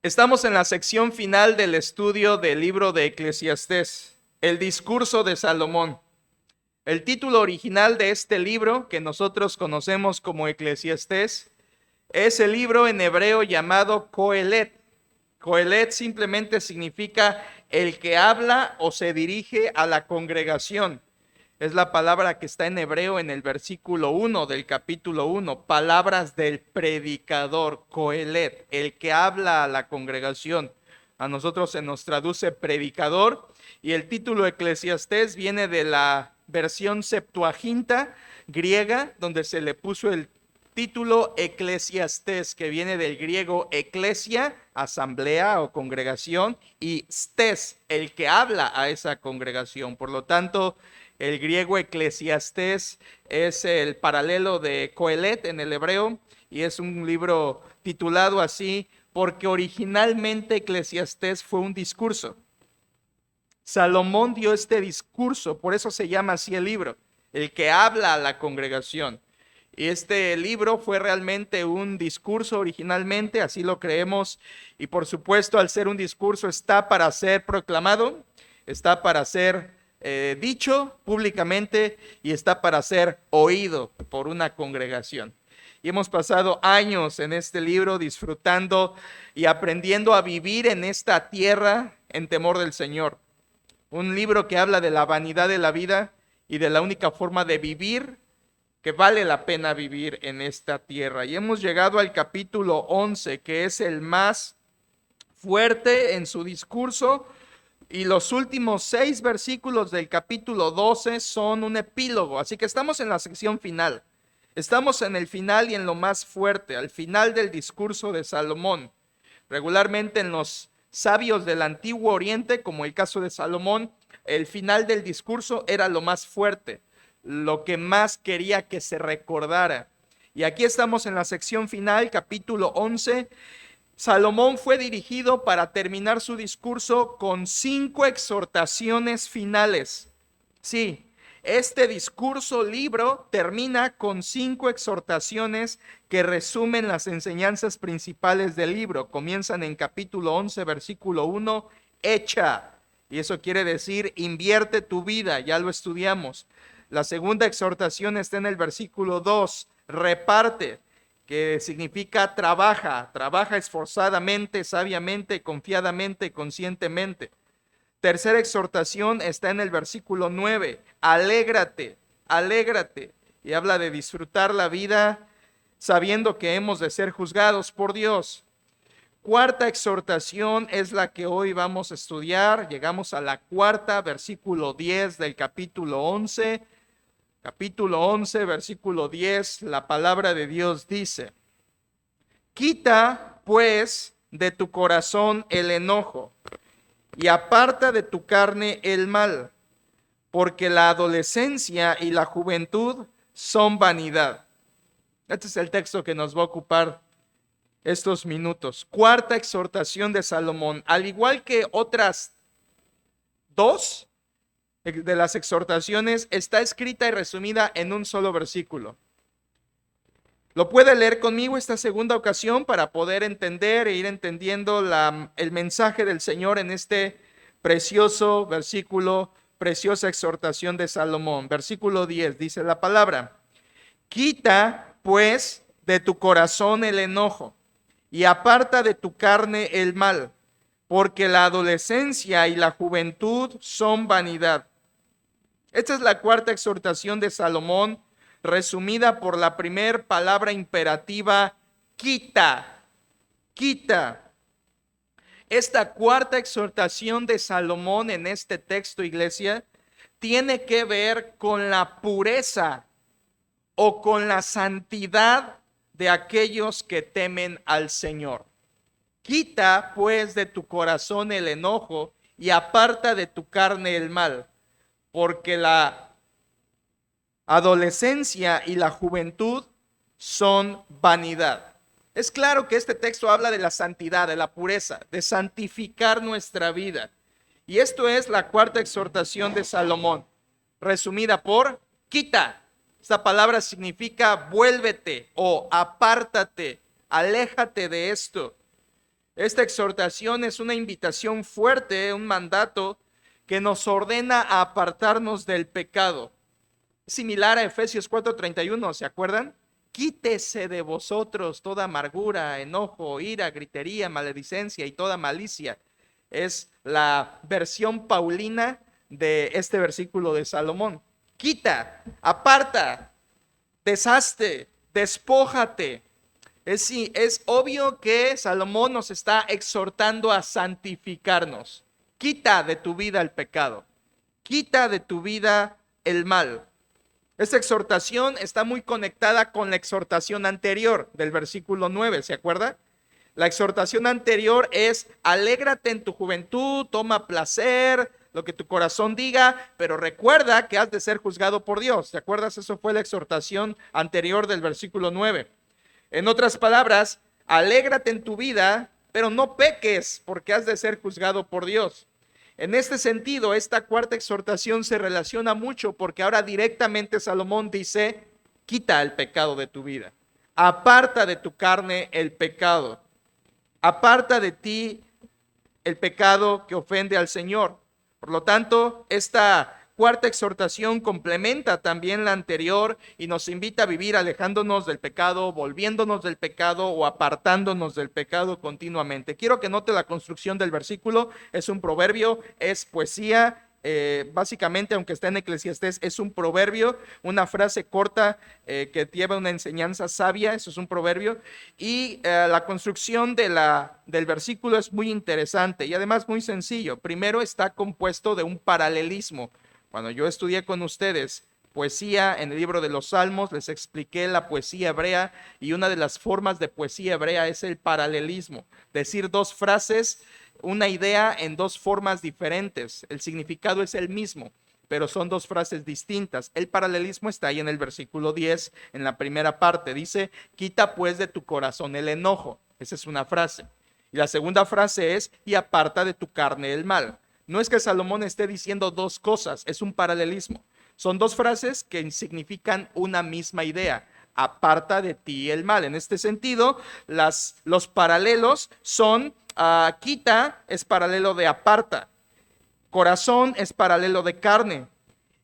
Estamos en la sección final del estudio del libro de Eclesiastés, el discurso de Salomón. El título original de este libro, que nosotros conocemos como Eclesiastés, es el libro en hebreo llamado Coelet. Coelet simplemente significa el que habla o se dirige a la congregación. Es la palabra que está en hebreo en el versículo 1 del capítulo 1. Palabras del predicador, Coelet, el que habla a la congregación. A nosotros se nos traduce predicador y el título Eclesiastés viene de la versión Septuaginta griega, donde se le puso el título Eclesiastés, que viene del griego eclesia, asamblea o congregación, y stes, el que habla a esa congregación. Por lo tanto, el griego Eclesiastés es el paralelo de Coelet en el hebreo y es un libro titulado así porque originalmente Eclesiastés fue un discurso. Salomón dio este discurso, por eso se llama así el libro, el que habla a la congregación. Y este libro fue realmente un discurso originalmente, así lo creemos, y por supuesto al ser un discurso está para ser proclamado, está para ser dicho públicamente y está para ser oído por una congregación. Y hemos pasado años en este libro disfrutando y aprendiendo a vivir en esta tierra en temor del Señor. Un libro que habla de la vanidad de la vida y de la única forma de vivir que vale la pena vivir en esta tierra. Y hemos llegado al capítulo 11, que es el más fuerte en su discurso, y los últimos 6 versículos del capítulo 12 son un epílogo. Así que estamos en la sección final. Estamos en el final y en lo más fuerte, al final del discurso de Salomón. Regularmente en los sabios del Antiguo Oriente, como el caso de Salomón, el final del discurso era lo más fuerte, lo que más quería que se recordara. Y aquí estamos en la sección final, capítulo 11. Salomón fue dirigido para terminar su discurso con 5 exhortaciones finales. Sí, este discurso libro termina con 5 exhortaciones que resumen las enseñanzas principales del libro. Comienzan en capítulo 11, versículo 1, echa. Y eso quiere decir invierte tu vida, ya lo estudiamos. La segunda exhortación está en el versículo 2, reparte, que significa trabaja esforzadamente, sabiamente, confiadamente, conscientemente. Tercera exhortación está en el versículo 9, alégrate, alégrate, y habla de disfrutar la vida sabiendo que hemos de ser juzgados por Dios. Cuarta exhortación es la que hoy vamos a estudiar. Llegamos a la cuarta, versículo 10 del capítulo 11. Capítulo 11, versículo 10, la palabra de Dios dice: quita pues de tu corazón el enojo y aparta de tu carne el mal, porque la adolescencia y la juventud son vanidad. Este es el texto que nos va a ocupar estos minutos. Cuarta exhortación de Salomón. Al igual que otras 2 de las exhortaciones, está escrita y resumida en un solo versículo. Lo puede leer conmigo esta segunda ocasión para poder entender e ir entendiendo el mensaje del Señor en este precioso versículo, preciosa exhortación de Salomón. Versículo 10 dice la palabra: quita pues de tu corazón el enojo y aparta de tu carne el mal, porque la adolescencia y la juventud son vanidad. Esta es la cuarta exhortación de Salomón, resumida por la primer palabra imperativa, quita, quita. Esta cuarta exhortación de Salomón en este texto, iglesia, tiene que ver con la pureza o con la santidad de aquellos que temen al Señor. Quita pues de tu corazón el enojo y aparta de tu carne el mal, porque la adolescencia y la juventud son vanidad. Es claro que este texto habla de la santidad, de la pureza, de santificar nuestra vida. Y esto es la cuarta exhortación de Salomón, resumida por quita. Esta palabra significa vuélvete o apártate, aléjate de esto. Esta exhortación es una invitación fuerte, un mandato que nos ordena a apartarnos del pecado. Similar a Efesios 4:31, ¿se acuerdan? Quítese de vosotros toda amargura, enojo, ira, gritería, maledicencia y toda malicia. Es la versión paulina de este versículo de Salomón. Quita, aparta, deshazte, despójate. Es obvio que Salomón nos está exhortando a santificarnos. Quita de tu vida el pecado. Quita de tu vida el mal. Esta exhortación está muy conectada con la exhortación anterior del versículo 9, ¿se acuerda? La exhortación anterior es: alégrate en tu juventud, toma placer, lo que tu corazón diga, pero recuerda que has de ser juzgado por Dios. ¿Te acuerdas? Eso fue la exhortación anterior del versículo 9. En otras palabras, alégrate en tu vida, pero no peques porque has de ser juzgado por Dios. En este sentido, esta cuarta exhortación se relaciona mucho porque ahora directamente Salomón dice: quita el pecado de tu vida, aparta de tu carne el pecado, aparta de ti el pecado que ofende al Señor. Por lo tanto, esta cuarta exhortación complementa también la anterior y nos invita a vivir alejándonos del pecado, volviéndonos del pecado o apartándonos del pecado continuamente. Quiero que note la construcción del versículo. Es un proverbio, es poesía. Básicamente, aunque está en Eclesiastés, es un proverbio, una frase corta que lleva una enseñanza sabia. Eso es un proverbio, y la construcción del versículo es muy interesante y además muy sencillo. Primero, está compuesto de un paralelismo. Cuando yo estudié con ustedes poesía en el libro de los Salmos, les expliqué la poesía hebrea, y una de las formas de poesía hebrea es el paralelismo, decir dos frases, una idea en dos formas diferentes. El significado es el mismo, pero son dos frases distintas. El paralelismo está ahí en el versículo 10, en la primera parte. Dice: quita pues de tu corazón el enojo. Esa es una frase. Y la segunda frase es: y aparta de tu carne el mal. No es que Salomón esté diciendo dos cosas, es un paralelismo. Son dos frases que significan una misma idea: aparta de ti el mal. En este sentido, los paralelos son: quita es paralelo de aparta, corazón es paralelo de carne,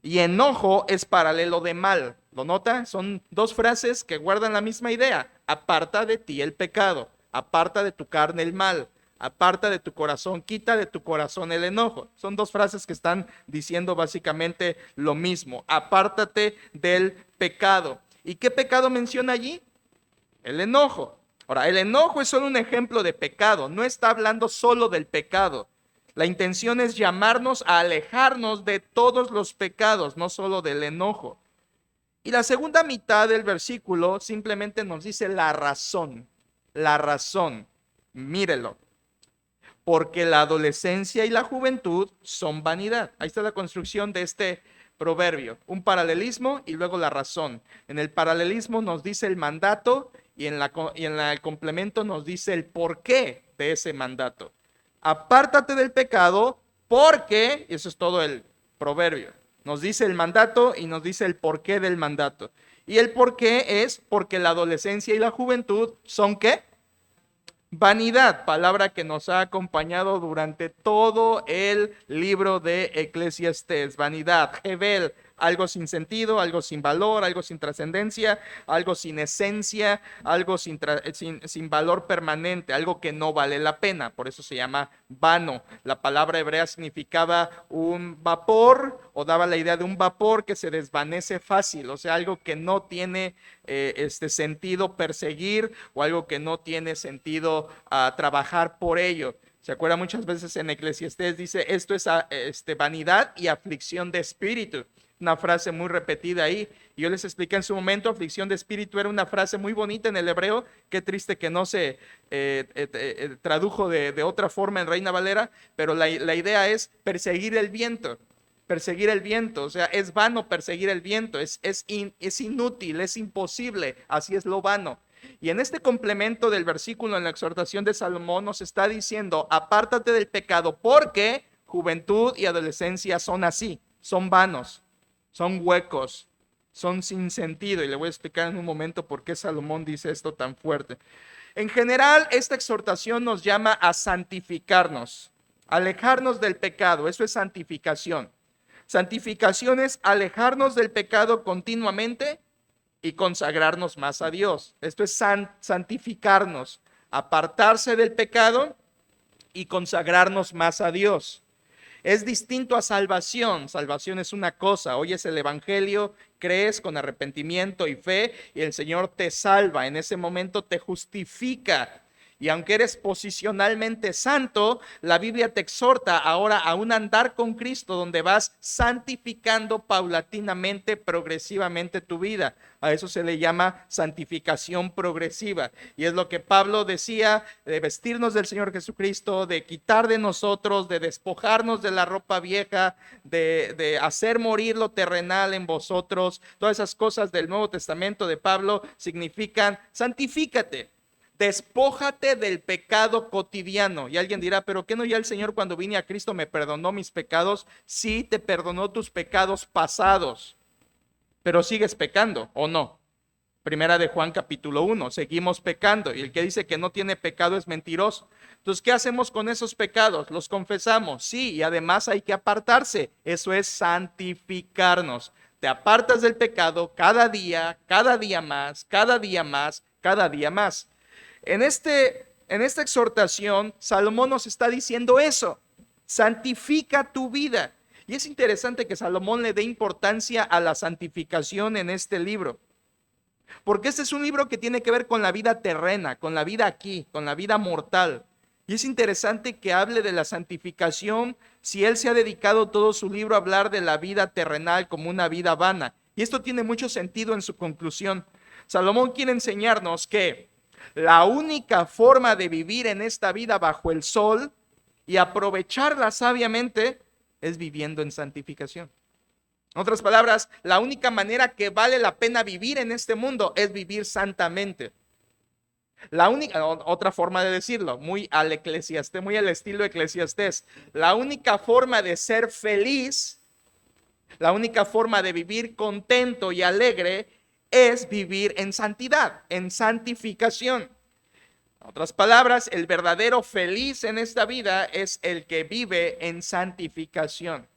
y enojo es paralelo de mal. ¿Lo nota? Son dos frases que guardan la misma idea: aparta de ti el pecado, aparta de tu carne el mal, aparta de tu corazón, quita de tu corazón el enojo. Son dos frases que están diciendo básicamente lo mismo: apártate del pecado. ¿Y qué pecado menciona allí? El enojo. Ahora, el enojo es solo un ejemplo de pecado, no está hablando solo del pecado. La intención es llamarnos a alejarnos de todos los pecados, no solo del enojo. Y la segunda mitad del versículo simplemente nos dice la razón. La razón. Mírelo: porque la adolescencia y la juventud son vanidad. Ahí está la construcción de este proverbio: un paralelismo y luego la razón. En el paralelismo nos dice el mandato, y en el complemento nos dice el porqué de ese mandato. Apártate del pecado porque, y eso es todo el proverbio, nos dice el mandato y nos dice el porqué del mandato. Y el porqué es porque la adolescencia y la juventud son ¿qué? Vanidad, palabra que nos ha acompañado durante todo el libro de Eclesiastés. Vanidad, Hebel, algo sin sentido, algo sin valor, algo sin trascendencia, algo sin esencia, algo sin valor permanente, algo que no vale la pena. Por eso se llama vano. La palabra hebrea significaba un vapor, o daba la idea de un vapor que se desvanece fácil, o sea, algo que no tiene sentido perseguir, o algo que no tiene sentido trabajar por ello. ¿Se acuerda? Muchas veces en Eclesiastés dice: esto es vanidad y aflicción de espíritu. Una frase muy repetida ahí. Y yo les expliqué en su momento: aflicción de espíritu era una frase muy bonita en el hebreo. Qué triste que no se tradujo de otra forma en Reina Valera, pero la idea es perseguir el viento. Perseguir el viento, o sea, es vano perseguir el viento, es inútil, es imposible, así es lo vano. Y en este complemento del versículo, en la exhortación de Salomón, nos está diciendo: apártate del pecado porque juventud y adolescencia son así, son vanos, son huecos, son sin sentido. Y le voy a explicar en un momento por qué Salomón dice esto tan fuerte. En general, esta exhortación nos llama a santificarnos, alejarnos del pecado. Eso es santificación. Santificación es alejarnos del pecado continuamente y consagrarnos más a Dios. Esto es santificarnos, apartarse del pecado y consagrarnos más a Dios. Es distinto a salvación. Salvación es una cosa. Oyes el evangelio, crees con arrepentimiento y fe y el Señor te salva. En ese momento te justifica. Y aunque eres posicionalmente santo, la Biblia te exhorta ahora a un andar con Cristo donde vas santificando paulatinamente, progresivamente tu vida. A eso se le llama santificación progresiva. Y es lo que Pablo decía, de vestirnos del Señor Jesucristo, de quitar de nosotros, de despojarnos de la ropa vieja, de hacer morir lo terrenal en vosotros. Todas esas cosas del Nuevo Testamento de Pablo significan santifícate. Despójate del pecado cotidiano. Y alguien dirá, pero ¿qué no ya el Señor cuando vine a Cristo me perdonó mis pecados? Sí, te perdonó tus pecados pasados, pero sigues pecando, ¿o no? Primera de Juan capítulo 1, seguimos pecando y el que dice que no tiene pecado es mentiroso. Entonces, ¿qué hacemos con esos pecados? ¿Los confesamos? Sí, y además hay que apartarse. Eso es santificarnos. Te apartas del pecado cada día más, cada día más, cada día más. En esta exhortación, Salomón nos está diciendo eso, santifica tu vida. Y es interesante que Salomón le dé importancia a la santificación en este libro, porque este es un libro que tiene que ver con la vida terrena, con la vida aquí, con la vida mortal. Y es interesante que hable de la santificación si él se ha dedicado todo su libro a hablar de la vida terrenal como una vida vana. Y esto tiene mucho sentido en su conclusión. Salomón quiere enseñarnos que la única forma de vivir en esta vida bajo el sol y aprovecharla sabiamente es viviendo en santificación. En otras palabras, la única manera que vale la pena vivir en este mundo es vivir santamente. La única, otra forma de decirlo, muy al Eclesiastés, muy al estilo Eclesiastés, la única forma de ser feliz, la única forma de vivir contento y alegre es vivir en santidad, en santificación. En otras palabras, el verdadero feliz en esta vida es el que vive en santificación.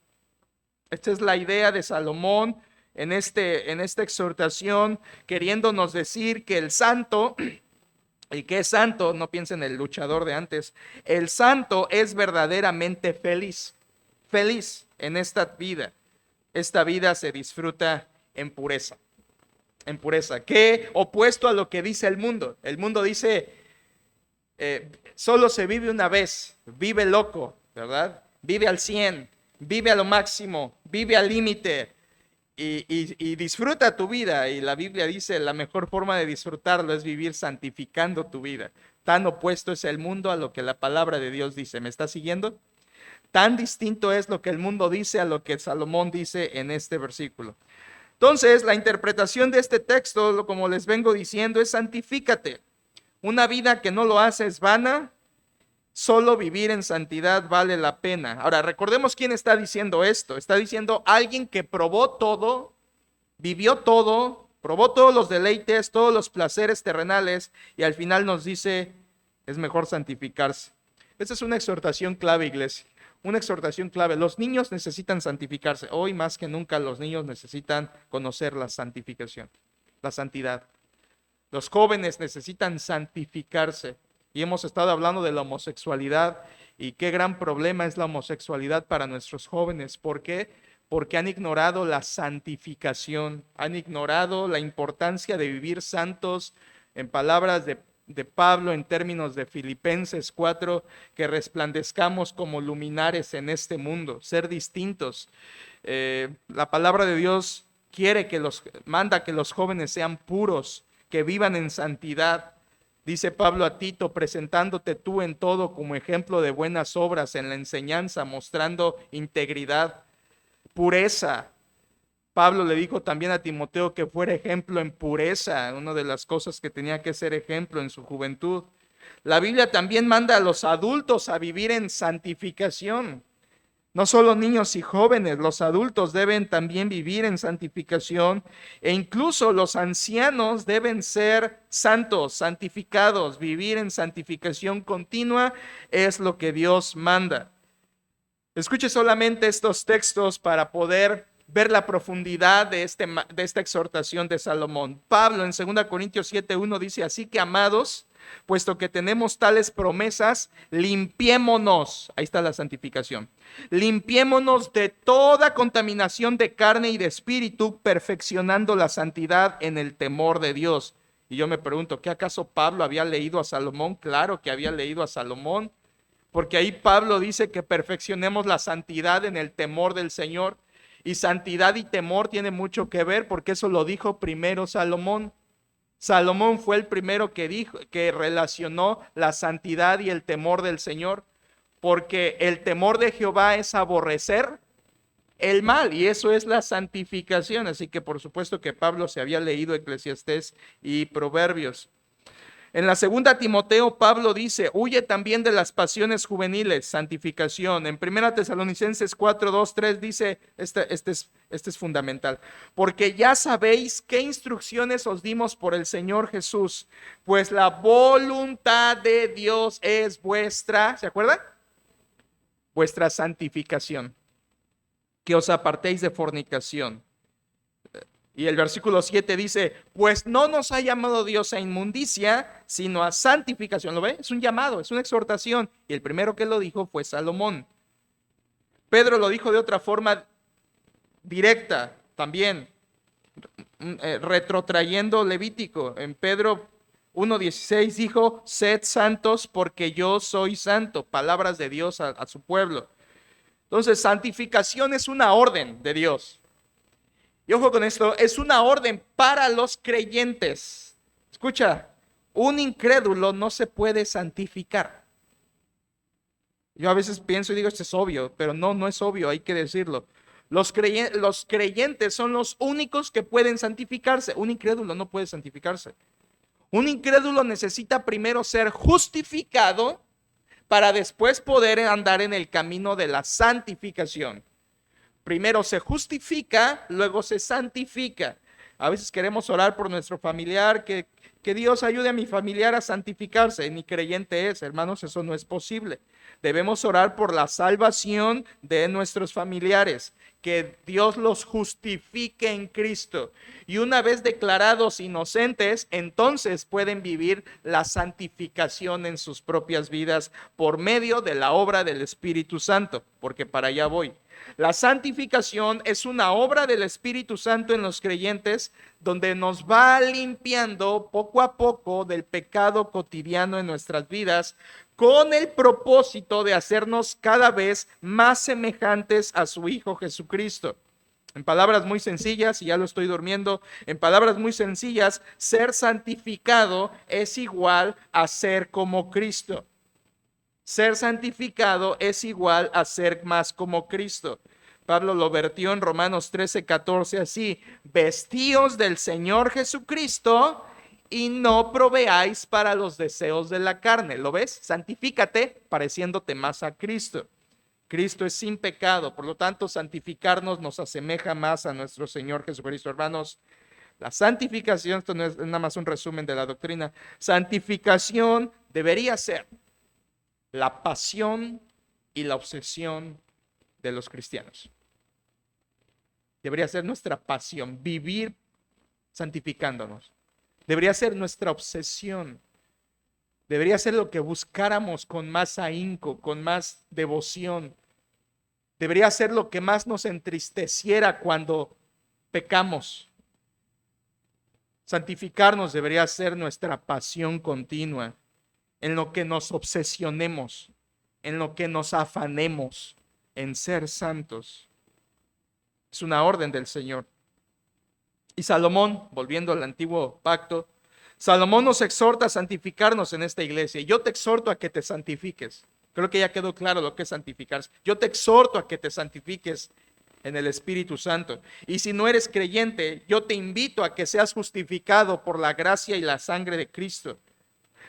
Esta es la idea de Salomón en esta exhortación, queriéndonos decir que el santo, y que es santo, no piensen en el luchador de antes, el santo es verdaderamente feliz, feliz en esta vida. Esta vida se disfruta en pureza. En pureza, que opuesto a lo que dice el mundo. El mundo dice, solo se vive una vez, vive loco, ¿verdad? Vive al 100, vive a lo máximo, vive al límite y disfruta tu vida. Y la Biblia dice, la mejor forma de disfrutarlo es vivir santificando tu vida. Tan opuesto es el mundo a lo que la palabra de Dios dice. ¿Me está siguiendo? Tan distinto es lo que el mundo dice a lo que Salomón dice en este versículo. Entonces, la interpretación de este texto, como les vengo diciendo, es santifícate. Una vida que no lo hace es vana, solo vivir en santidad vale la pena. Ahora, recordemos quién está diciendo esto. Está diciendo alguien que probó todo, vivió todo, probó todos los deleites, todos los placeres terrenales y al final nos dice, es mejor santificarse. Esta es una exhortación clave, iglesia. Una exhortación clave. Los niños necesitan santificarse. Hoy más que nunca los niños necesitan conocer la santificación, la santidad. Los jóvenes necesitan santificarse. Y hemos estado hablando de la homosexualidad y qué gran problema es la homosexualidad para nuestros jóvenes. ¿Por qué? Porque han ignorado la santificación, han ignorado la importancia de vivir santos. En palabras de Pablo, en términos de Filipenses 4, que resplandezcamos como luminares en este mundo, ser distintos. La palabra de Dios manda que los jóvenes sean puros, que vivan en santidad. Dice Pablo a Tito, presentándote tú en todo como ejemplo de buenas obras en la enseñanza, mostrando integridad, pureza. Pablo le dijo también a Timoteo que fuera ejemplo en pureza, una de las cosas que tenía que ser ejemplo en su juventud. La Biblia también manda a los adultos a vivir en santificación. No solo niños y jóvenes, los adultos deben también vivir en santificación e incluso los ancianos deben ser santos, santificados. Vivir en santificación continua es lo que Dios manda. Escuche solamente estos textos para poder ver la profundidad de esta exhortación de Salomón. Pablo en 2 Corintios 7:1 dice: así que, amados, puesto que tenemos tales promesas, limpiémonos. Ahí está la santificación. Limpiémonos de toda contaminación de carne y de espíritu, perfeccionando la santidad en el temor de Dios. Y yo me pregunto, ¿qué acaso Pablo había leído a Salomón? Claro que había leído a Salomón, porque ahí Pablo dice que perfeccionemos la santidad en el temor del Señor. Y santidad y temor tiene mucho que ver, porque eso lo dijo primero Salomón. Salomón fue el primero que dijo, que relacionó la santidad y el temor del Señor, porque el temor de Jehová es aborrecer el mal, y eso es la santificación. Así que por supuesto que Pablo se había leído Eclesiastés y Proverbios. En la segunda Timoteo, Pablo dice: huye también de las pasiones juveniles, santificación. En primera Tesalonicenses 4:2-3 dice, este es fundamental: porque ya sabéis qué instrucciones os dimos por el Señor Jesús, pues la voluntad de Dios es vuestra, ¿se acuerdan? Vuestra santificación, que os apartéis de fornicación. Y el versículo 7 dice: pues no nos ha llamado Dios a inmundicia, sino a santificación. ¿Lo ve? Es un llamado, es una exhortación. Y el primero que lo dijo fue Salomón. Pedro lo dijo de otra forma directa también, retrotrayendo Levítico. En Pedro 1:16 dijo: sed santos porque yo soy santo. Palabras de Dios a su pueblo. Entonces, santificación es una orden de Dios. Y ojo con esto, es una orden para los creyentes. Escucha, un incrédulo no se puede santificar. Yo a veces pienso y digo, esto es obvio, pero no es obvio, hay que decirlo. Los creyentes son los únicos que pueden santificarse. Un incrédulo no puede santificarse. Un incrédulo necesita primero ser justificado para después poder andar en el camino de la santificación. Primero se justifica, luego se santifica. A veces queremos orar por nuestro familiar, que Dios ayude a mi familiar a santificarse. Ni creyente es, hermanos, eso no es posible. Debemos orar por la salvación de nuestros familiares, que Dios los justifique en Cristo. Y una vez declarados inocentes, entonces pueden vivir la santificación en sus propias vidas por medio de la obra del Espíritu Santo, porque para allá voy. La santificación es una obra del Espíritu Santo en los creyentes, donde nos va limpiando poco a poco del pecado cotidiano en nuestras vidas, con el propósito de hacernos cada vez más semejantes a su Hijo Jesucristo. En palabras muy sencillas, y ya lo estoy durmiendo, en palabras muy sencillas, ser santificado es igual a ser como Cristo. Ser santificado es igual a ser más como Cristo. Pablo lo vertió en Romanos 13:14 así: vestíos del Señor Jesucristo y no proveáis para los deseos de la carne. ¿Lo ves? Santifícate pareciéndote más a Cristo. Cristo es sin pecado, por lo tanto santificarnos nos asemeja más a nuestro Señor Jesucristo. Hermanos, la santificación, esto no es nada más un resumen de la doctrina, santificación debería ser la pasión y la obsesión de los cristianos. Debería ser nuestra pasión, vivir santificándonos. Debería ser nuestra obsesión. Debería ser lo que buscáramos con más ahínco, con más devoción. Debería ser lo que más nos entristeciera cuando pecamos. Santificarnos debería ser nuestra pasión continua, en lo que nos obsesionemos, en lo que nos afanemos, en ser santos. Es una orden del Señor. Y Salomón, volviendo al antiguo pacto, Salomón nos exhorta a santificarnos en esta iglesia. Yo te exhorto a que te santifiques. Creo que ya quedó claro lo que es santificarse. Yo te exhorto a que te santifiques en el Espíritu Santo. Y si no eres creyente, yo te invito a que seas justificado por la gracia y la sangre de Cristo.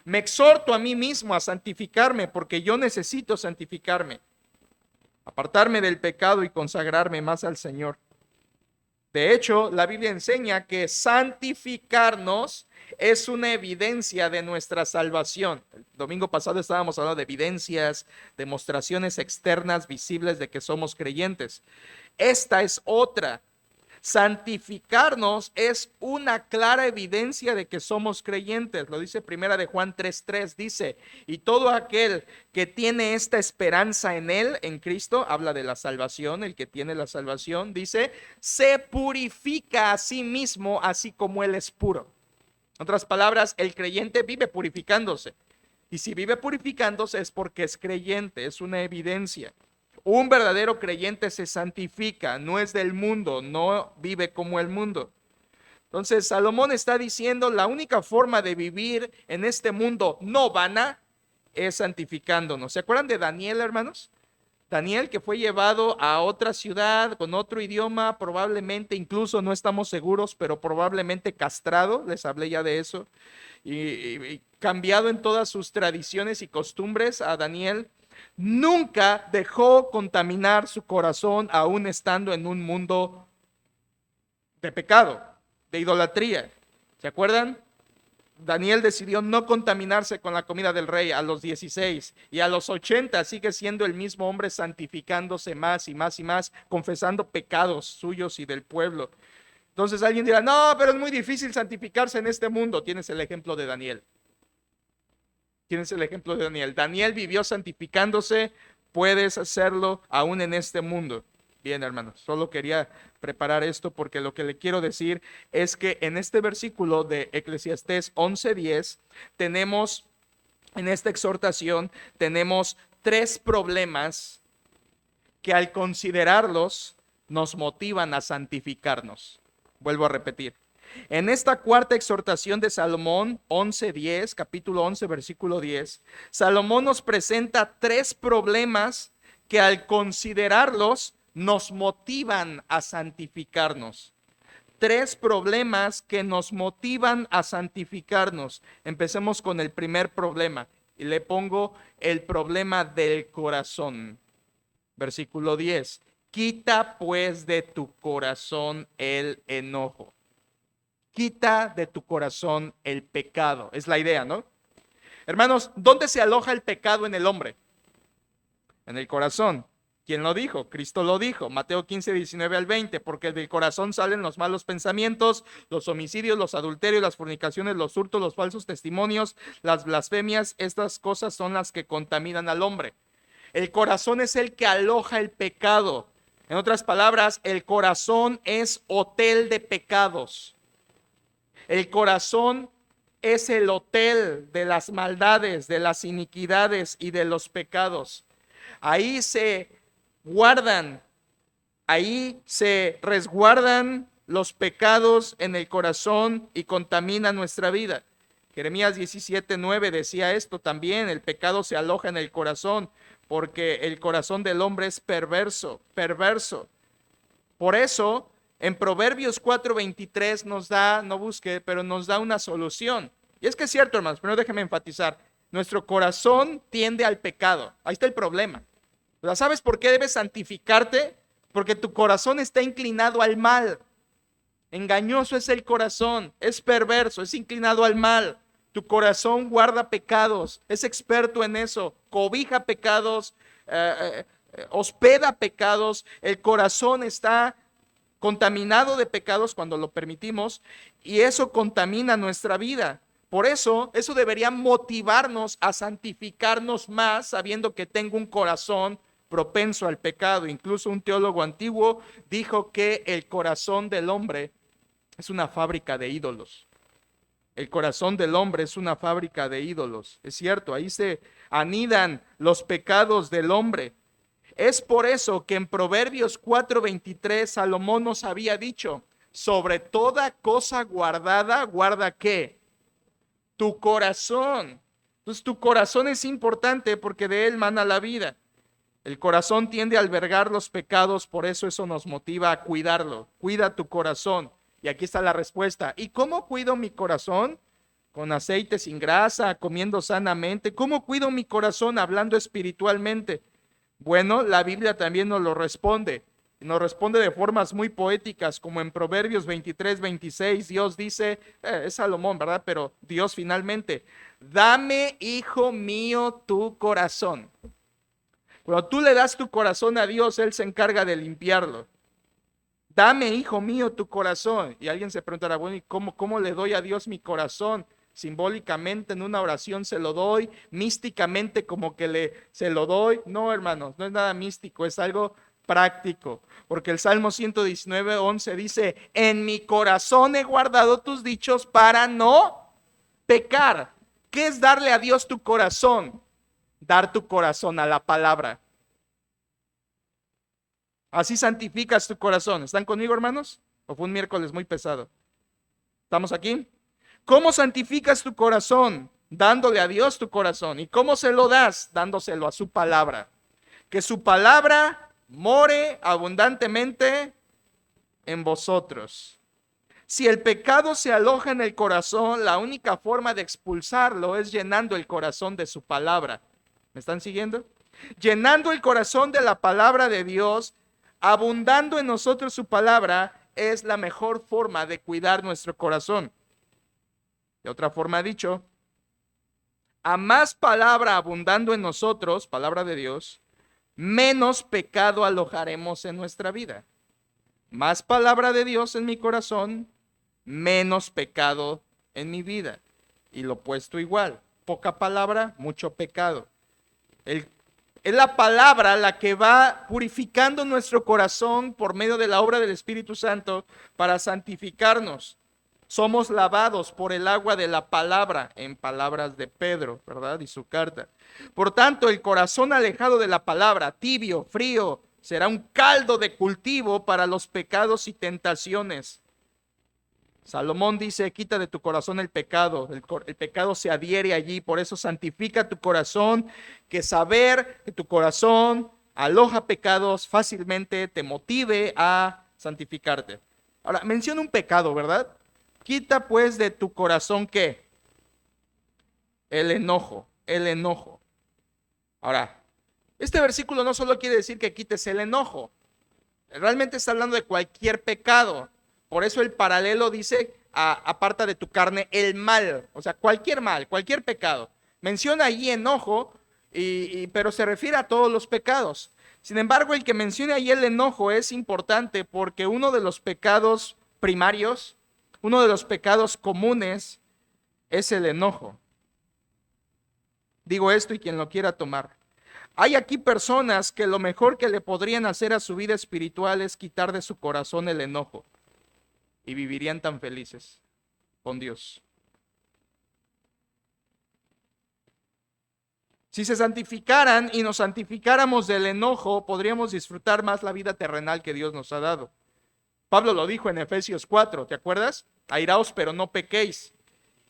Me exhorto a mí mismo a santificarme porque yo necesito santificarme. apartarme del pecado y consagrarme más al Señor. De hecho, la Biblia enseña que santificarnos es una evidencia de nuestra salvación. El domingo pasado estábamos hablando de evidencias, demostraciones externas visibles de que somos creyentes. Esta es otra. Santificarnos es una clara evidencia de que somos creyentes. Lo dice Primera de Juan 3:3, dice, y todo aquel que tiene esta esperanza en él, en Cristo, habla de la salvación, el que tiene la salvación, dice, se purifica a sí mismo, así como él es puro. En otras palabras, el creyente vive purificándose. Y si vive purificándose es porque es creyente, es una evidencia. Un verdadero creyente se santifica, no es del mundo, no vive como el mundo. Entonces Salomón está diciendo, la única forma de vivir en este mundo no vana es santificándonos. ¿Se acuerdan de Daniel, hermanos? Daniel, que fue llevado a otra ciudad con otro idioma, probablemente, incluso no estamos seguros, pero probablemente castrado, les hablé ya de eso, y cambiado en todas sus tradiciones y costumbres a Daniel. Nunca dejó contaminar su corazón aún estando en un mundo de pecado, de idolatría. ¿Se acuerdan? Daniel decidió no contaminarse con la comida del rey a los 16 y a los 80 sigue siendo el mismo hombre santificándose más y más y más, confesando pecados suyos y del pueblo. Entonces alguien dirá, no, pero es muy difícil santificarse en este mundo. Tienes el ejemplo de Daniel. Tienes el ejemplo de Daniel. Daniel vivió santificándose, puedes hacerlo aún en este mundo. Bien, hermanos, solo quería preparar esto porque lo que le quiero decir es que en este versículo de Eclesiastés 11:10 tenemos, en esta exhortación, tenemos 3 problemas que al considerarlos nos motivan a santificarnos. Vuelvo a repetir. En esta cuarta exhortación de Salomón 11:10, capítulo 11, versículo 10, Salomón nos presenta 3 problemas que al considerarlos nos motivan a santificarnos. 3 problemas que nos motivan a santificarnos. Empecemos con el primer problema y le pongo el problema del corazón. Versículo 10. Quita pues de tu corazón el enojo. Quita de tu corazón el pecado. Es la idea, ¿no? Hermanos, ¿dónde se aloja el pecado en el hombre? En el corazón. ¿Quién lo dijo? Cristo lo dijo. Mateo 15:19-20. Porque del corazón salen los malos pensamientos, los homicidios, los adulterios, las fornicaciones, los hurtos, los falsos testimonios, las blasfemias. Estas cosas son las que contaminan al hombre. El corazón es el que aloja el pecado. En otras palabras, el corazón es hotel de pecados. El corazón es el hotel de las maldades, de las iniquidades y de los pecados. Ahí se guardan, ahí se resguardan los pecados en el corazón y contaminan nuestra vida. Jeremías 17:9 decía esto también, el pecado se aloja en el corazón porque el corazón del hombre es perverso. Por eso, en Proverbios 4:23 nos da, no busque, pero nos da una solución. Y es que es cierto, hermanos, pero déjeme enfatizar, nuestro corazón tiende al pecado. Ahí está el problema. ¿Sabes por qué debes santificarte? Porque tu corazón está inclinado al mal. Engañoso es el corazón, es perverso, es inclinado al mal. Tu corazón guarda pecados, es experto en eso, cobija pecados, hospeda pecados. El corazón está contaminado de pecados cuando lo permitimos y eso contamina nuestra vida. Por eso debería motivarnos a santificarnos más, sabiendo que tengo un corazón propenso al pecado. Incluso un teólogo antiguo dijo que el corazón del hombre es una fábrica de ídolos. El corazón del hombre es una fábrica de ídolos. Es cierto, ahí se anidan los pecados del hombre. Es por eso que en Proverbios 4:23 Salomón nos había dicho, sobre toda cosa guardada, ¿guarda qué? Tu corazón. Entonces tu corazón es importante porque de él mana la vida. El corazón tiende a albergar los pecados, por eso nos motiva a cuidarlo. Cuida tu corazón. Y aquí está la respuesta. ¿Y cómo cuido mi corazón? Con aceite sin grasa, comiendo sanamente. ¿Cómo cuido mi corazón? Hablando espiritualmente. Bueno, la Biblia también nos lo responde. Nos responde de formas muy poéticas, como en Proverbios 23, 26, Dios dice, es Salomón, ¿verdad? Pero Dios finalmente, dame, hijo mío, tu corazón. Cuando tú le das tu corazón a Dios, Él se encarga de limpiarlo. Dame, hijo mío, tu corazón. Y alguien se preguntará, bueno, ¿y cómo le doy a Dios mi corazón? Simbólicamente en una oración se lo doy, místicamente como que se lo doy. No, hermanos, no es nada místico, es algo práctico. Porque el Salmo 119, 11 dice, en mi corazón he guardado tus dichos para no pecar. ¿Qué es darle a Dios tu corazón? Dar tu corazón a la palabra. Así santificas tu corazón. ¿Están conmigo, hermanos? ¿O fue un miércoles muy pesado? ¿Estamos aquí? ¿Cómo santificas tu corazón? Dándole a Dios tu corazón. ¿Y cómo se lo das? Dándoselo a su palabra. Que su palabra more abundantemente en vosotros. Si el pecado se aloja en el corazón, la única forma de expulsarlo es llenando el corazón de su palabra. ¿Me están siguiendo? Llenando el corazón de la palabra de Dios, abundando en nosotros su palabra, es la mejor forma de cuidar nuestro corazón. De otra forma dicho, a más palabra abundando en nosotros, palabra de Dios, menos pecado alojaremos en nuestra vida. Más palabra de Dios en mi corazón, menos pecado en mi vida. Y lo opuesto igual, poca palabra, mucho pecado. Es la palabra la que va purificando nuestro corazón por medio de la obra del Espíritu Santo para santificarnos. Somos lavados por el agua de la palabra, en palabras de Pedro, ¿verdad? Y su carta. Por tanto, el corazón alejado de la palabra, tibio, frío, será un caldo de cultivo para los pecados y tentaciones. Salomón dice, quita de tu corazón el pecado. El pecado se adhiere allí, por eso santifica tu corazón, que saber que tu corazón aloja pecados fácilmente te motive a santificarte. Ahora, menciona un pecado, ¿verdad? Quita pues de tu corazón, ¿qué? El enojo, el enojo. Ahora, este versículo no solo quiere decir que quites el enojo, realmente está hablando de cualquier pecado. Por eso el paralelo dice, aparta de tu carne el mal, o sea, cualquier mal, cualquier pecado. Menciona ahí enojo, pero se refiere a todos los pecados. Sin embargo, el que menciona ahí el enojo es importante porque uno de los pecados primarios, uno de los pecados comunes es el enojo. Digo esto y quien lo quiera tomar. Hay aquí personas que lo mejor que le podrían hacer a su vida espiritual es quitar de su corazón el enojo y vivirían tan felices con Dios. Si se santificaran y nos santificáramos del enojo, podríamos disfrutar más la vida terrenal que Dios nos ha dado. Pablo lo dijo en Efesios 4, ¿te acuerdas? Airaos, pero no pequéis.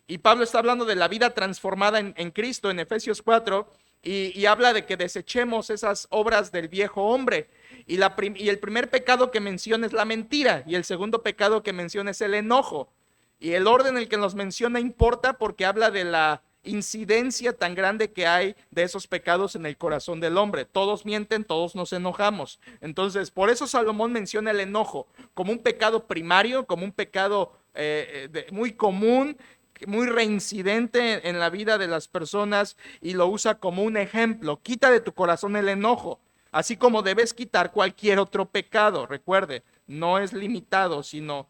Y Pablo está hablando de la vida transformada en Cristo en Efesios 4 y habla de que desechemos esas obras del viejo hombre. Y el primer pecado que menciona es la mentira y el segundo pecado que menciona es el enojo. Y el orden en el que nos menciona importa porque habla de la incidencia tan grande que hay de esos pecados en el corazón del hombre. Todos mienten, todos nos enojamos. Entonces, por eso Salomón menciona el enojo como un pecado primario, como un pecado muy común, muy reincidente en la vida de las personas y lo usa como un ejemplo. Quita de tu corazón el enojo, así como debes quitar cualquier otro pecado. Recuerde, no es limitado, sino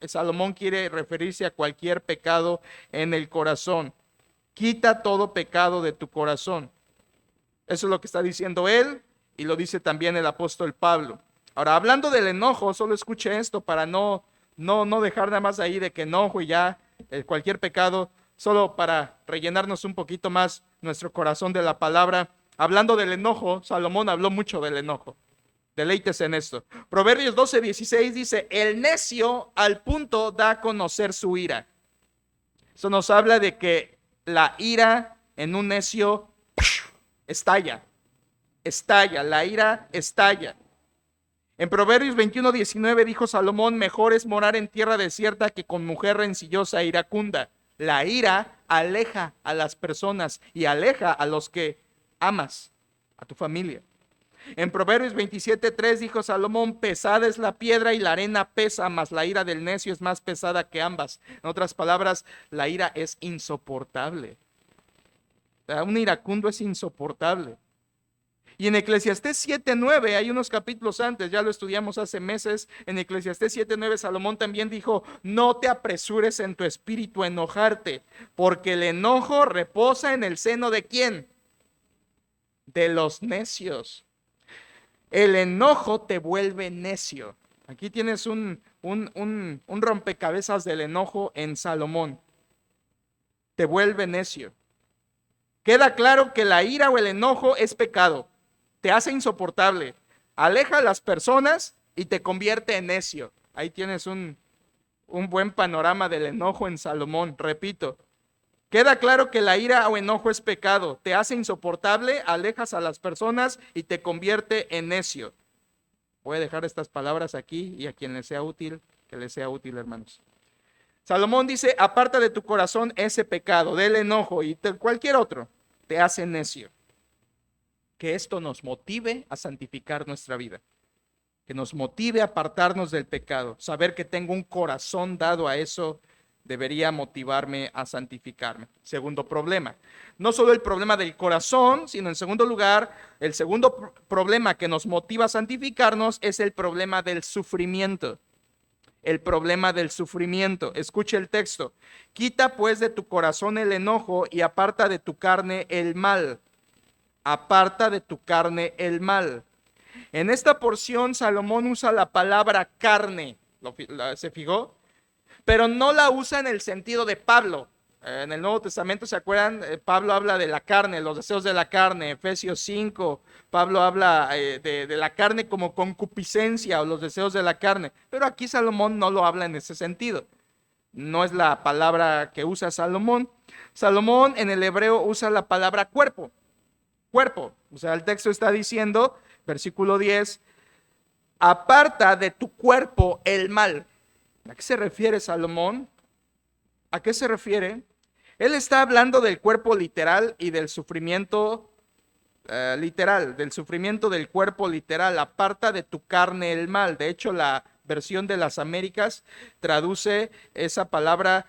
Salomón quiere referirse a cualquier pecado en el corazón. Quita todo pecado de tu corazón. Eso es lo que está diciendo él y lo dice también el apóstol Pablo. Ahora, hablando del enojo, solo escuche esto para no dejar nada más ahí de que enojo y ya cualquier pecado, solo para rellenarnos un poquito más nuestro corazón de la palabra. Hablando del enojo, Salomón habló mucho del enojo. Deleites en esto. Proverbios 12:16 dice, el necio al punto da a conocer su ira. Eso nos habla de que la ira en un necio estalla, la ira estalla. En Proverbios 21:19 dijo Salomón, mejor es morar en tierra desierta que con mujer rencillosa e iracunda. La ira aleja a las personas y aleja a los que amas, a tu familia. En Proverbios 27:3 dijo Salomón, pesada es la piedra y la arena pesa, mas la ira del necio es más pesada que ambas. En otras palabras, la ira es insoportable. Un iracundo es insoportable. Y en Eclesiastés 7:9, hay unos capítulos antes, ya lo estudiamos hace meses, en Eclesiastés 7:9 Salomón también dijo, no te apresures en tu espíritu a enojarte, porque el enojo reposa en el seno ¿de quién? De los necios. El enojo te vuelve necio. Aquí tienes un rompecabezas del enojo en Salomón. Te vuelve necio. Queda claro que la ira o el enojo es pecado. Te hace insoportable. Aleja a las personas y te convierte en necio. Ahí tienes un buen panorama del enojo en Salomón. Repito, queda claro que la ira o enojo es pecado. Te hace insoportable, alejas a las personas y te convierte en necio. Voy a dejar estas palabras aquí y a quien les sea útil, que les sea útil, hermanos. Salomón dice, aparta de tu corazón ese pecado, del enojo y de cualquier otro, te hace necio. Que esto nos motive a santificar nuestra vida, que nos motive a apartarnos del pecado. Saber que tengo un corazón dado a eso debería motivarme a santificarme. Segundo problema, no solo el problema del corazón, sino en segundo lugar, el segundo problema que nos motiva a santificarnos es el problema del sufrimiento. El problema del sufrimiento. Escuche el texto. Quita pues de tu corazón el enojo y aparta de tu carne el mal. Aparta de tu carne el mal. En esta porción Salomón usa la palabra carne. ¿Se fijó? Pero no la usa en el sentido de Pablo. En el Nuevo Testamento, ¿se acuerdan? Pablo habla de la carne, los deseos de la carne. Efesios 5, Pablo habla de la carne como concupiscencia o los deseos de la carne. Pero aquí Salomón no lo habla en ese sentido. No es la palabra que usa Salomón. Salomón en el hebreo usa la palabra cuerpo. Cuerpo. O sea, el texto está diciendo, versículo 10, aparta de tu cuerpo el mal. ¿A qué se refiere Salomón? ¿A qué se refiere? Él está hablando del cuerpo literal y del sufrimiento literal, del sufrimiento del cuerpo literal. Aparta de tu carne el mal. De hecho, la versión de las Américas traduce esa palabra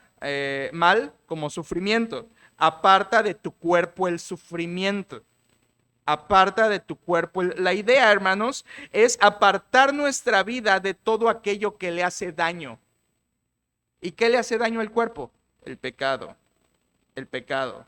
mal como sufrimiento. Aparta de tu cuerpo el sufrimiento. Aparta de tu cuerpo. La idea, hermanos, es apartar nuestra vida de todo aquello que le hace daño. ¿Y qué le hace daño al cuerpo? El pecado. El pecado.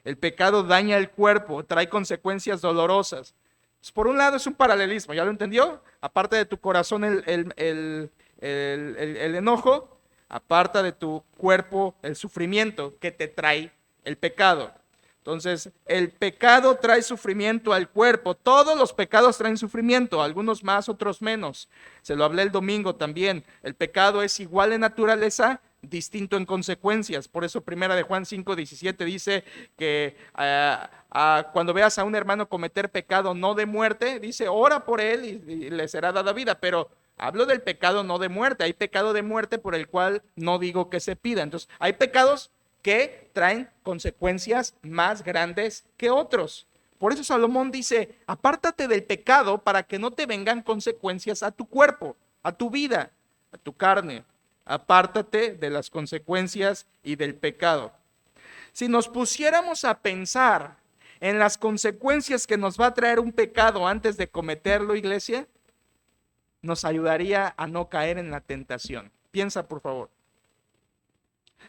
El pecado daña el cuerpo, trae consecuencias dolorosas. Pues por un lado es un paralelismo, ¿ya lo entendió? Aparte de tu corazón el enojo, aparta de tu cuerpo el sufrimiento que te trae el pecado. Entonces, el pecado trae sufrimiento al cuerpo. Todos los pecados traen sufrimiento, algunos más, otros menos. Se lo hablé el domingo también. El pecado es igual en naturaleza, distinto en consecuencias. Por eso primera de Juan 5:17 dice que cuando veas a un hermano cometer pecado no de muerte, dice, ora por él y le será dada vida. Pero hablo del pecado no de muerte. Hay pecado de muerte por el cual no digo que se pida. Entonces, hay pecados que traen consecuencias más grandes que otros. Por eso Salomón dice, apártate del pecado para que no te vengan consecuencias a tu cuerpo, a tu vida, a tu carne. Apártate de las consecuencias y del pecado. Si nos pusiéramos a pensar en las consecuencias que nos va a traer un pecado antes de cometerlo, iglesia, nos ayudaría a no caer en la tentación. Piensa, por favor.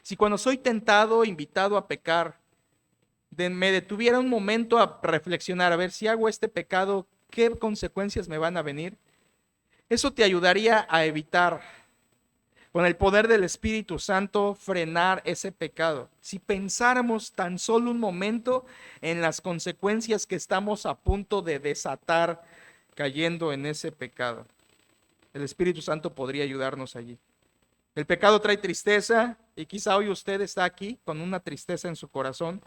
Si cuando soy tentado, invitado a pecar, me detuviera un momento a reflexionar, a ver si hago este pecado, ¿qué consecuencias me van a venir? Eso te ayudaría a evitar, con el poder del Espíritu Santo, frenar ese pecado. Si pensáramos tan solo un momento en las consecuencias que estamos a punto de desatar cayendo en ese pecado, el Espíritu Santo podría ayudarnos allí. El pecado trae tristeza y quizá hoy usted está aquí con una tristeza en su corazón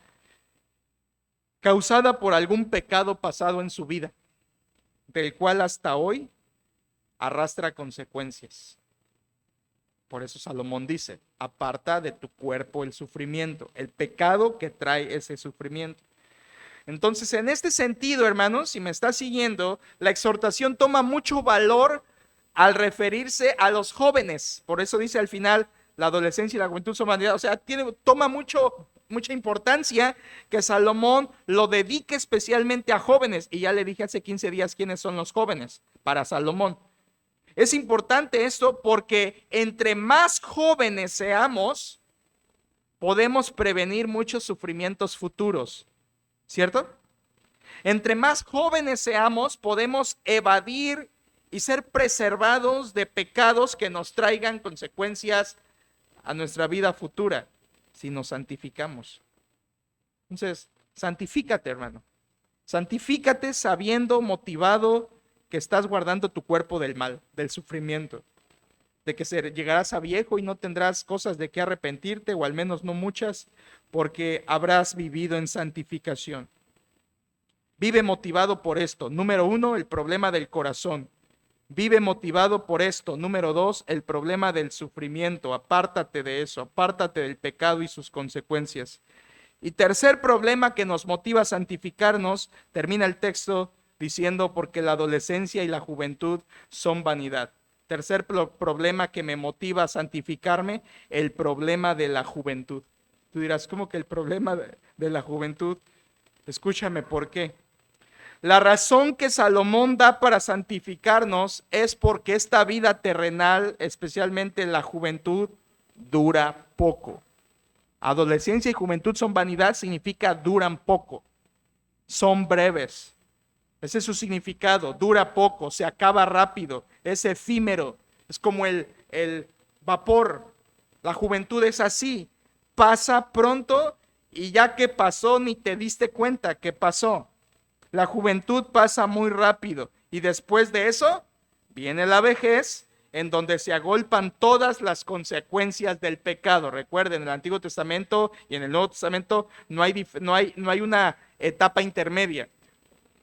causada por algún pecado pasado en su vida, del cual hasta hoy arrastra consecuencias. Por eso Salomón dice, aparta de tu cuerpo el sufrimiento, el pecado que trae ese sufrimiento. Entonces, en este sentido, hermanos, si me está siguiendo, la exhortación toma mucho valor al referirse a los jóvenes. Por eso dice al final, la adolescencia y la juventud son vanidad. O sea, toma mucha importancia que Salomón lo dedique especialmente a jóvenes. Y ya le dije hace 15 días quiénes son los jóvenes para Salomón. Es importante esto porque entre más jóvenes seamos, podemos prevenir muchos sufrimientos futuros, ¿cierto? Entre más jóvenes seamos, podemos evadir y ser preservados de pecados que nos traigan consecuencias a nuestra vida futura si nos santificamos. Entonces, santifícate, hermano. Santifícate sabiendo, motivado, que estás guardando tu cuerpo del mal, del sufrimiento, de que llegarás a viejo y no tendrás cosas de qué arrepentirte, o al menos no muchas, porque habrás vivido en santificación. Vive motivado por esto. Número 1, el problema del corazón. Vive motivado por esto. Número 2, el problema del sufrimiento. Apártate de eso, apártate del pecado y sus consecuencias. Y tercer problema que nos motiva a santificarnos, termina el texto diciendo, porque la adolescencia y la juventud son vanidad. Tercer problema que me motiva a santificarme, el problema de la juventud. Tú dirás, ¿cómo que el problema de la juventud? Escúchame, ¿por qué? La razón que Salomón da para santificarnos es porque esta vida terrenal, especialmente la juventud, dura poco. Adolescencia y juventud son vanidad, significa duran poco, son breves. Ese es su significado, dura poco, se acaba rápido, es efímero, es como el vapor. La juventud es así, pasa pronto y ya que pasó ni te diste cuenta que pasó. La juventud pasa muy rápido y después de eso viene la vejez, en donde se agolpan todas las consecuencias del pecado. Recuerden, en el Antiguo Testamento y en el Nuevo Testamento no hay una etapa intermedia.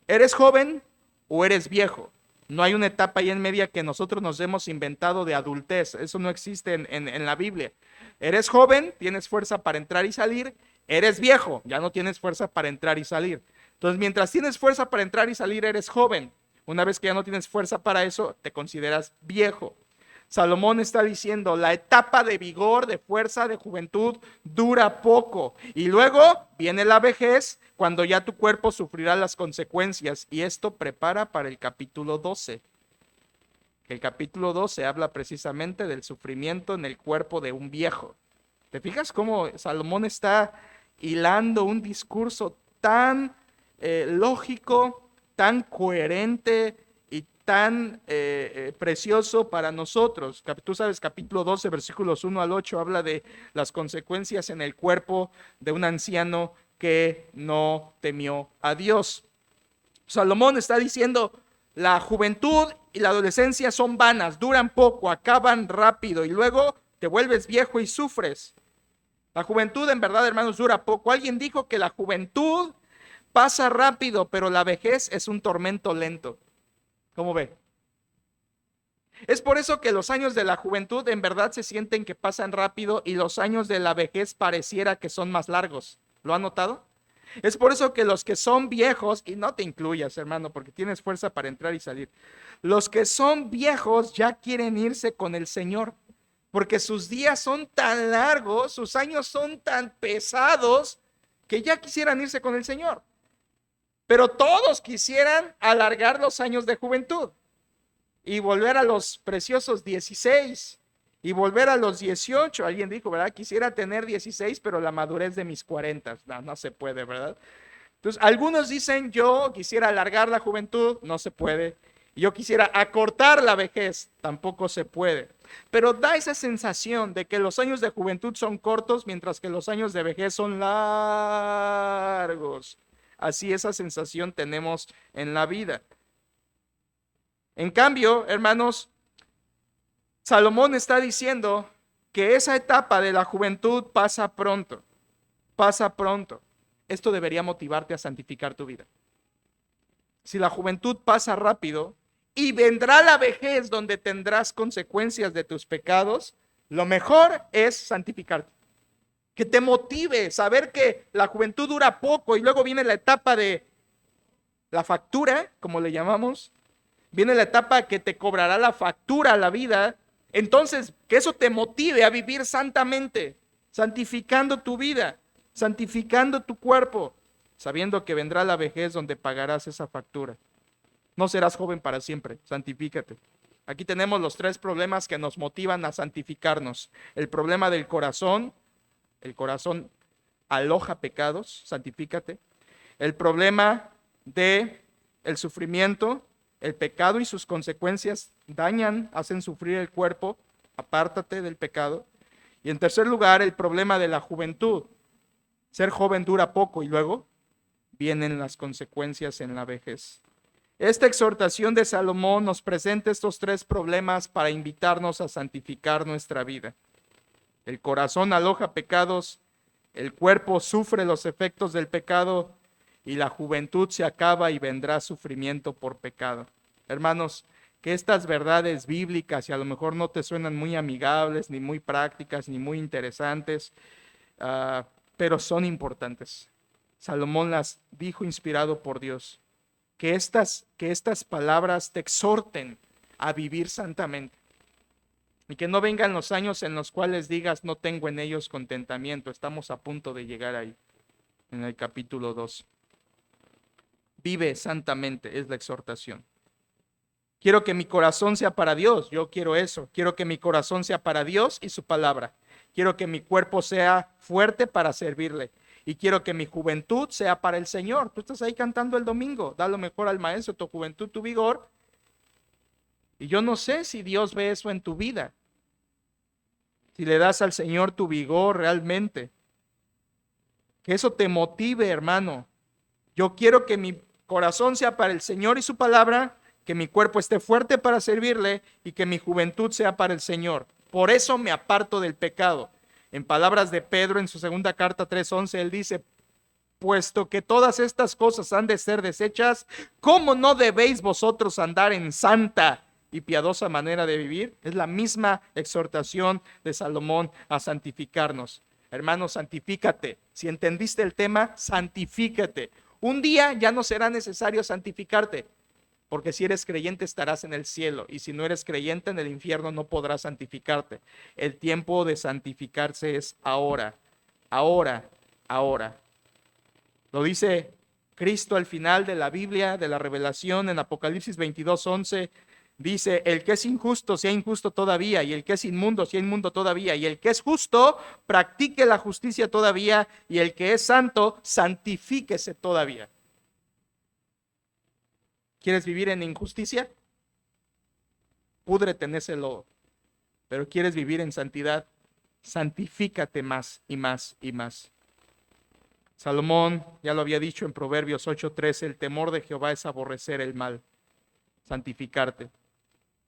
¿Eres joven o eres viejo? No hay una etapa ahí en media que nosotros nos hemos inventado de adultez. Eso no existe en la Biblia. Eres joven, tienes fuerza para entrar y salir. Eres viejo, ya no tienes fuerza para entrar y salir. Entonces, mientras tienes fuerza para entrar y salir, eres joven. Una vez que ya no tienes fuerza para eso, te consideras viejo. Salomón está diciendo, la etapa de vigor, de fuerza, de juventud dura poco. Y luego viene la vejez, cuando ya tu cuerpo sufrirá las consecuencias. Y esto prepara para el capítulo 12. El capítulo 12 habla precisamente del sufrimiento en el cuerpo de un viejo. ¿Te fijas cómo Salomón está hilando un discurso tan lógico, tan coherente y tan precioso para nosotros? Tú sabes, capítulo 12, versículos 1 al 8, habla de las consecuencias en el cuerpo de un anciano que no temió a Dios. Salomón está diciendo, la juventud y la adolescencia son vanas, duran poco, acaban rápido y luego te vuelves viejo y sufres. La juventud, en verdad, hermanos, dura poco. Alguien dijo que la juventud pasa rápido, pero la vejez es un tormento lento. ¿Cómo ve? Es por eso que los años de la juventud en verdad se sienten que pasan rápido y los años de la vejez pareciera que son más largos. ¿Lo han notado? Es por eso que los que son viejos, y no te incluyas, hermano, porque tienes fuerza para entrar y salir. Los que son viejos ya quieren irse con el Señor, porque sus días son tan largos, sus años son tan pesados, que ya quisieran irse con el Señor. Pero todos quisieran alargar los años de juventud y volver a los preciosos 16 y volver a los 18. Alguien dijo, ¿verdad? Quisiera tener 16, pero la madurez de mis 40. No se puede, ¿verdad? Entonces, algunos dicen, yo quisiera alargar la juventud, no se puede. Yo quisiera acortar la vejez, tampoco se puede. Pero da esa sensación de que los años de juventud son cortos, mientras que los años de vejez son largos. Así esa sensación tenemos en la vida. En cambio, hermanos, Salomón está diciendo que esa etapa de la juventud pasa pronto, pasa pronto. Esto debería motivarte a santificar tu vida. Si la juventud pasa rápido y vendrá la vejez donde tendrás consecuencias de tus pecados, lo mejor es santificarte. que te motive, saber que la juventud dura poco y luego viene la etapa de la factura, como le llamamos, viene la etapa que te cobrará la factura a la vida. Entonces, que eso te motive a vivir santamente, santificando tu vida, santificando tu cuerpo, sabiendo que vendrá la vejez donde pagarás esa factura. No serás joven para siempre, santifícate. Aquí tenemos los tres problemas que nos motivan a santificarnos. El problema del corazón, el corazón aloja pecados, santifícate. El problema de el sufrimiento, el pecado y sus consecuencias dañan, hacen sufrir el cuerpo, apártate del pecado. Y en tercer lugar, el problema de la juventud. Ser joven dura poco y luego vienen las consecuencias en la vejez. Esta exhortación de Salomón nos presenta estos tres problemas para invitarnos a santificar nuestra vida. El corazón aloja pecados, el cuerpo sufre los efectos del pecado y la juventud se acaba y vendrá sufrimiento por pecado. Hermanos, que estas verdades bíblicas, y a lo mejor no te suenan muy amigables, ni muy prácticas, ni muy interesantes, pero son importantes. Salomón las dijo inspirado por Dios. Que estas palabras te exhorten a vivir santamente. Y que no vengan los años en los cuales digas, no tengo en ellos contentamiento. Estamos a punto de llegar ahí, en el capítulo 2. Vive santamente, es la exhortación. Quiero que mi corazón sea para Dios, yo quiero eso. Quiero que mi corazón sea para Dios y su palabra. Quiero que mi cuerpo sea fuerte para servirle. Y quiero que mi juventud sea para el Señor. Tú estás ahí cantando el domingo, da lo mejor al maestro, tu juventud, tu vigor. Y yo no sé si Dios ve eso en tu vida. Si le das al Señor tu vigor realmente. Que eso te motive, hermano. Yo quiero que mi corazón sea para el Señor y su palabra, que mi cuerpo esté fuerte para servirle y que mi juventud sea para el Señor. Por eso me aparto del pecado. En palabras de Pedro en su segunda carta 3:11, él dice, puesto que todas estas cosas han de ser desechas, ¿cómo no debéis vosotros andar en santa y piadosa manera de vivir? Es la misma exhortación de Salomón a santificarnos. Hermano, santifícate. Si entendiste el tema, santifícate. Un día ya no será necesario santificarte, porque si eres creyente estarás en el cielo, y si no eres creyente en el infierno no podrás santificarte. El tiempo de santificarse es ahora, ahora, ahora. Lo dice Cristo al final de la Biblia, de la revelación, en Apocalipsis 22:11. Dice, el que es injusto sea injusto todavía, y el que es inmundo sea inmundo todavía, y el que es justo practique la justicia todavía, y el que es santo santifíquese todavía. ¿Quieres vivir en injusticia? Púdrete en ese lodo. Pero ¿quieres vivir en santidad? Santifícate más y más y más. Salomón ya lo había dicho en Proverbios 8:13, el temor de Jehová es aborrecer el mal, santificarte.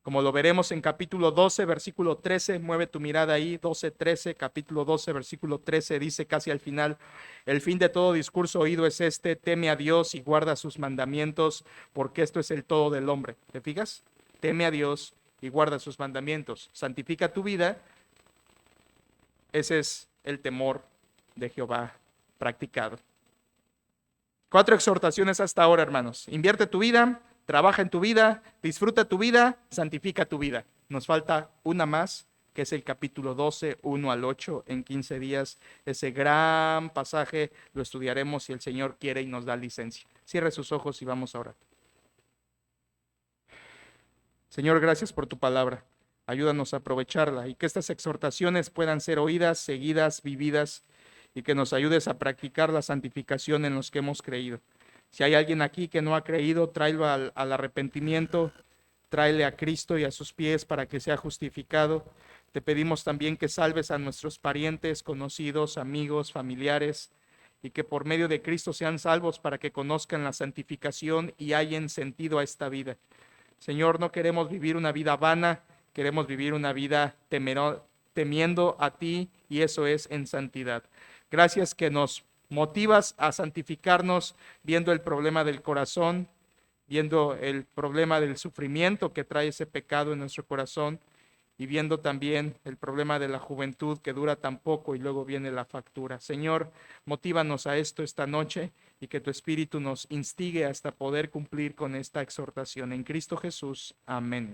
Como lo veremos en capítulo 12, versículo 13, mueve tu mirada ahí, 12:13, capítulo 12, versículo 13, dice casi al final, el fin de todo discurso oído es este, teme a Dios y guarda sus mandamientos, porque esto es el todo del hombre. ¿Te fijas? Teme a Dios y guarda sus mandamientos. Santifica tu vida. Ese es el temor de Jehová practicado. 4 exhortaciones hasta ahora, hermanos. Invierte tu vida, trabaja en tu vida, disfruta tu vida, santifica tu vida. Nos falta una más, que es el capítulo 12, 1 al 8, en 15 días. Ese gran pasaje lo estudiaremos si el Señor quiere y nos da licencia. Cierre sus ojos y vamos a orar. Señor, gracias por tu palabra. Ayúdanos a aprovecharla y que estas exhortaciones puedan ser oídas, seguidas, vividas, y que nos ayudes a practicar la santificación en los que hemos creído. Si hay alguien aquí que no ha creído, tráelo al arrepentimiento, tráele a Cristo y a sus pies para que sea justificado. Te pedimos también que salves a nuestros parientes, conocidos, amigos, familiares, y que por medio de Cristo sean salvos para que conozcan la santificación y hallen sentido a esta vida. Señor, no queremos vivir una vida vana, queremos vivir una vida temiendo a ti, y eso es en santidad. Gracias que nos motivas a santificarnos viendo el problema del corazón, viendo el problema del sufrimiento que trae ese pecado en nuestro corazón, y viendo también el problema de la juventud que dura tan poco y luego viene la factura. Señor, motívanos a esto esta noche y que tu Espíritu nos instigue hasta poder cumplir con esta exhortación. En Cristo Jesús. Amén.